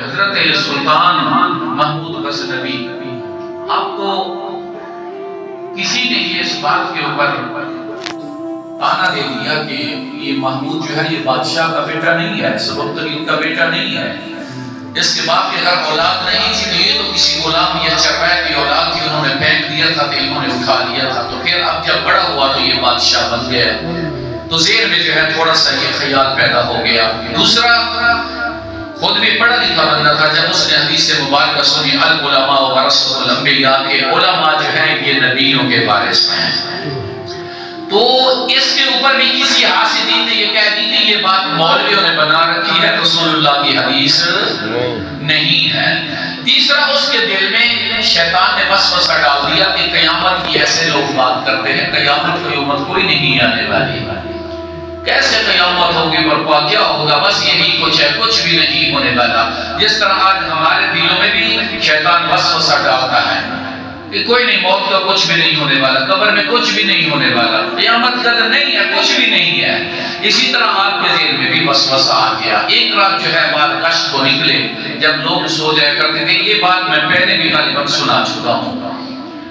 حضرت سلطان محمود غزنوی، آپ کو کسی نے یہ اس بات کے اوپر تانا دے دیا کہ یہ محمود جو ہے یہ بادشاہ کا بیٹا نہیں ہے، سبکتگین کا بیٹا نہیں ہے، اس کے باپ کے گھر اولاد نہیں تھی، تو یہ تو کسی غلام یا چرواہے کی اولاد تھی، انہوں نے پھینک دیا تھا تو انہوں نے اٹھا لیا تھا، تو پھر اب جب بڑا ہوا تو یہ بادشاہ بن گیا، تو ذہن میں جو ہے تھوڑا سا یہ خیال پیدا ہو گیا۔ دوسرا، خود بھی پڑھا لکھا بندہ تھا، جب اس نے حدیث مبارکہ سنی العلماء ورثۃ الانبیاء کہ علماء جو ہیں یہ نبیوں کے وارث ہیں، تو اس کے اوپر بھی کسی حاسدین نے یہ کہہ دی کہ یہ بات مولویوں نے بنا رکھی ہے، رسول اللہ کی حدیث نہیں ہے۔ تیسرا، اس کے دل میں شیطان نے وسوسہ ڈال دیا کہ قیامت کی ایسے لوگ بات کرتے ہیں، قیامت کی امت کوئی نہیں آنے والی، کیسے قیامت ہوگی، برپا کیا ہوگا، بس یہی کچھ ہے، کچھ بھی نہیں ہونے والا۔ جس طرح آج ہمارے دلوں میں بھی شیطان وسوسہ ڈالتا ہے کہ کوئی نہیں، موت کا کچھ بھی نہیں ہونے والا، قبر میں کچھ بھی نہیں ہونے والا، قیامت کا نہیں ہے، کچھ بھی نہیں ہے۔ اسی طرح آپ کے ذہن میں بھی وسوسہ آ گیا۔ ایک رات جو ہے بعد گشت کو نکلے، جب لوگ سو جایا کرتے تھے، یہ بات میں پہلے بھی غالباً سنا چکا ہوں،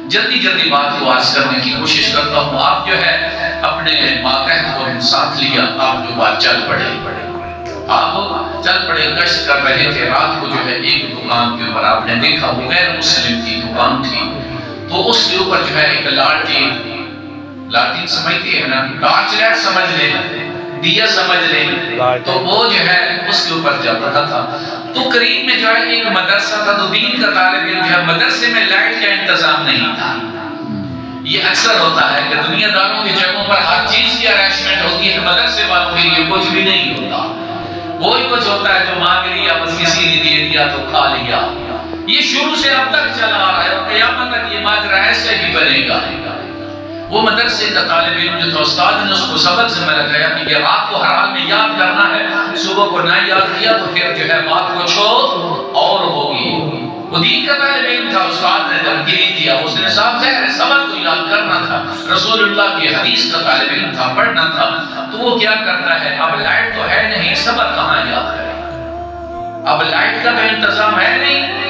جلدی جلدی بات کو آج کرنے کی کوشش کرتا ہوں۔ آپ جو ہے اپنے ماتحت کو ساتھ لیا، آپ جو بات چل پڑے، آپ چل پڑے، گشت کر رہے تھے، رات کو جو ہے ایک دکان کے اوپر آپ نے دیکھا وہ غیر مسلم کی دکان تھی، تو اس کے اوپر جو ہے ایک لالٹین سمجھتے ہیں نا، ٹارچ لائٹ سمجھ لیں، دیا سمجھ لیں، تو وہ جو ہے اس کے اوپر جل رہا تھا۔ تو قریب میں جو ہے ایک مدرسہ تھا، تو دین کا طالب علم جو ہے، مدرسے میں لائٹ کا انتظام نہیں تھا۔ یہ اکثر ہوتا ہے کہ دنیا داروں کی جگہوں پر ہر چیز کی ارینجمنٹ ہوتی ہے، مدرسے والوں کے لیے کچھ بھی نہیں ہوتا، وہی کچھ ہوتا ہے جو مانگ لیا بس کسی نے دے دیا تو کھا لیا۔ یہ شروع سے اب تک چلا آ رہا ہے اور قیامت تک یہ ماجرا ایسے ہی بنے گا۔ وہ مدرسے کا طالب علم جو تھا، استاد نے اس کو سبق ذمہ لگایا کہ یہ رات کو ہر حال میں یاد کرنا ہے، صبح کو نہ یاد کیا تو پھر جو ہے بات کچھ اور ہوگی۔ وہ دین کا طالب علم تھا، استاد نے تنقید دیا، اس نے صاحب ظاہر سبق کو یاد کرنا تھا، رسول اللہ کی حدیث کا طالب علم تھا، پڑھنا تھا، تو وہ کیا کرتا ہے، اب لائٹ تو ہے نہیں، سبق کہاں یاد کرے، اب لائٹ کا تو انتظام ہے نہیں،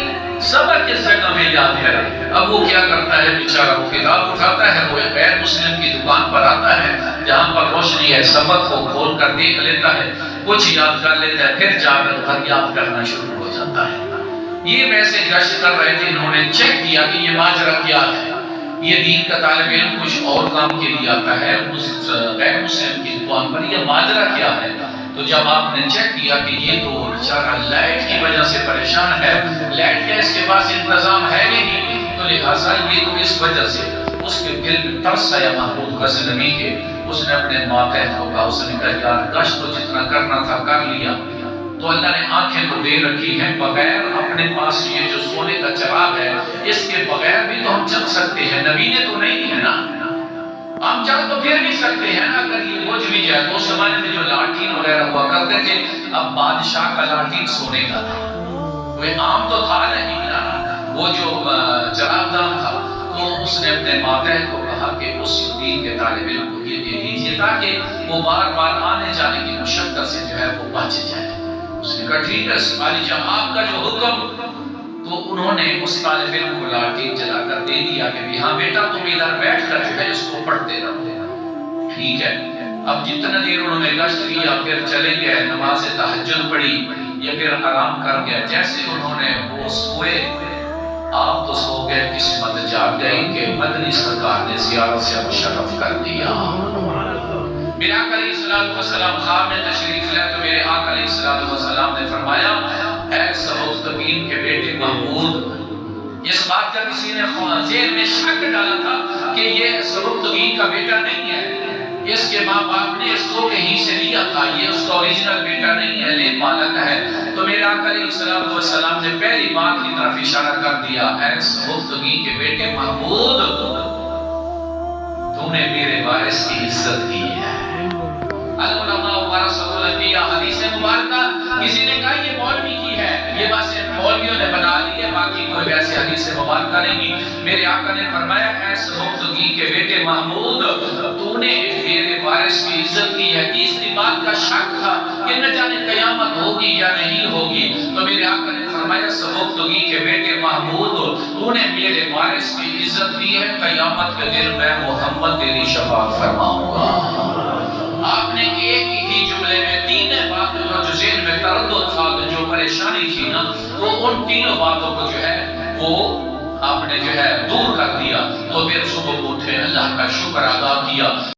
سبق کس جگہ میں یاد کرے۔ اب وہ کیا کرتا ہے بیچارہ، وہ کتاب اٹھاتا ہے، وہ غیر مسلم کی دکان پر آتا ہے جہاں پر روشنی ہے، سبق کو کھول کر دیکھ لیتا ہے، کچھ یاد کر لیتا ہے، پھر جا کر گھر یاد کرنا شروع ہو جاتا ہے۔ یہ ویسے گشت کر رہے تھے، انہوں نے چیک کیا کہ یہ ماجرا کیا ہے، یہ دین کا طالب علم کچھ اور کام کے لیے آتا ہے اس غیر مسلم کی دکان پر، یہ ماجرا کیا ہے۔ تو جب آپ نے چیک کیا کہ یہ تو بیچارہ لائٹ کی وجہ سے پریشان ہے، لائٹ کا اس کے پاس انتظام ہے نہیں، تو لہٰذا یہ تو اس وجہ سے اس کے دل میں ترس آیا محمود غزنوی کے، اس نے اپنے ماتحت کو کہا، اس نے کہا یار گشت تو جتنا کرنا تھا کر لیا، تو اللہ نے آنکھیں تو دے رکھی ہیں، بغیر اپنے پاس یہ جو سونے کا چراغ ہے اس کے بغیر بھی تو ہم چل سکتے ہیں، نبی نے تو نہیں ہے نا، ہم چل تو پھر بھی سکتے ہیں نا، اگر یہ بوجھ بھی جائے۔ تو اس زمانے میں جو لاٹین وغیرہ ہوا کرتے تھے، اب بادشاہ کا لاٹین سونے کا تھا، وہ عام تو تھا نہیں نا، وہ جو چراغ دان تھا، تو اس نے اپنے ماتحت کو کہا کہ اس دین کے طالب علم کو یہ دے دیجیے تاکہ وہ بار بار آنے جانے کی مشقت سے جو ہے وہ بچ جائے۔ اس نے کہا ٹھیک ہے سپاہی جان، آپ کا جو حکم۔ تو انہوں نے اس طالب علم کو لاٹین جلا کر دے دیا کہ ہاں بیٹا تم ادھر بیٹھ کر جو ہے اس کو پڑھتے رہو، ٹھیک ہے۔ اب جتنا دیر انہوں نے گشت کیا، پھر چلے گئے، نماز تہجد پڑھی یا پھر آرام کر گیا، جیسے انہوں نے وہ سوئے، آپ تو سو گئے، قسمت جاگ گئی کہ مدنی سرکار نے زیارت سے مشرف کر دیا۔ میرے آقا علیہ الصلوۃ والسلام خواب میں تشریف لائے تو میرے آقا علیہ الصلوۃ والسلام نے فرمایا، اے سبکتگین کے بیٹے محمود، اس بات کا کسی نے ذہن میں شک ڈالا تھا کہ یہ سبکتگین کا بیٹا نہیں ہے، اس کے ماں باپ نے اس کو کہیں سے لیا تھا، یہ اس کا اوریجنل بیٹا نہیں ہے، لے پالک ہے۔ تو میرے آقا علیہ الصلوۃ والسلام نے پہلی بات کی طرف اشارہ کر دیا، اے سبکتگین کے بیٹے محمود، تو نے میرے وارث کی عزت کی ہے۔ العلماء ورثۃ الانبیاء، حدیث مبارکہ کسی نے کہا یہ مولوی کی ہے، یہ بس مولویوں نے بنا لی ہے، باقی کوئی ایسی حدیث مبارکہ نہیں۔ میرے آقا نے فرمایا، اے سبکتگین کے بیٹے محمود، تو نے میرے وارث کی عزت کی ہے۔ تیسری بات کا شک تھا کہ نہ جانے قیامت ہوگی یا نہیں ہوگی، تو میرے آقا نے فرمایا سبقتنی کہ بیٹے محمود تو نے میرے وارث کی عزت دی ہے، قیامت کے دن میں محمد تیری شفاعت فرماؤں گا۔ آپ نے ایک ہی جملے میں تین باتوں کا جو ذہن میں تردد تھا، جو پریشانی تھی نا، تو ان تینوں باتوں کو جو ہے وہ آپ نے جو ہے دور کر دیا۔ تو پھر صبح اٹھے، اللہ کا شکر ادا کیا۔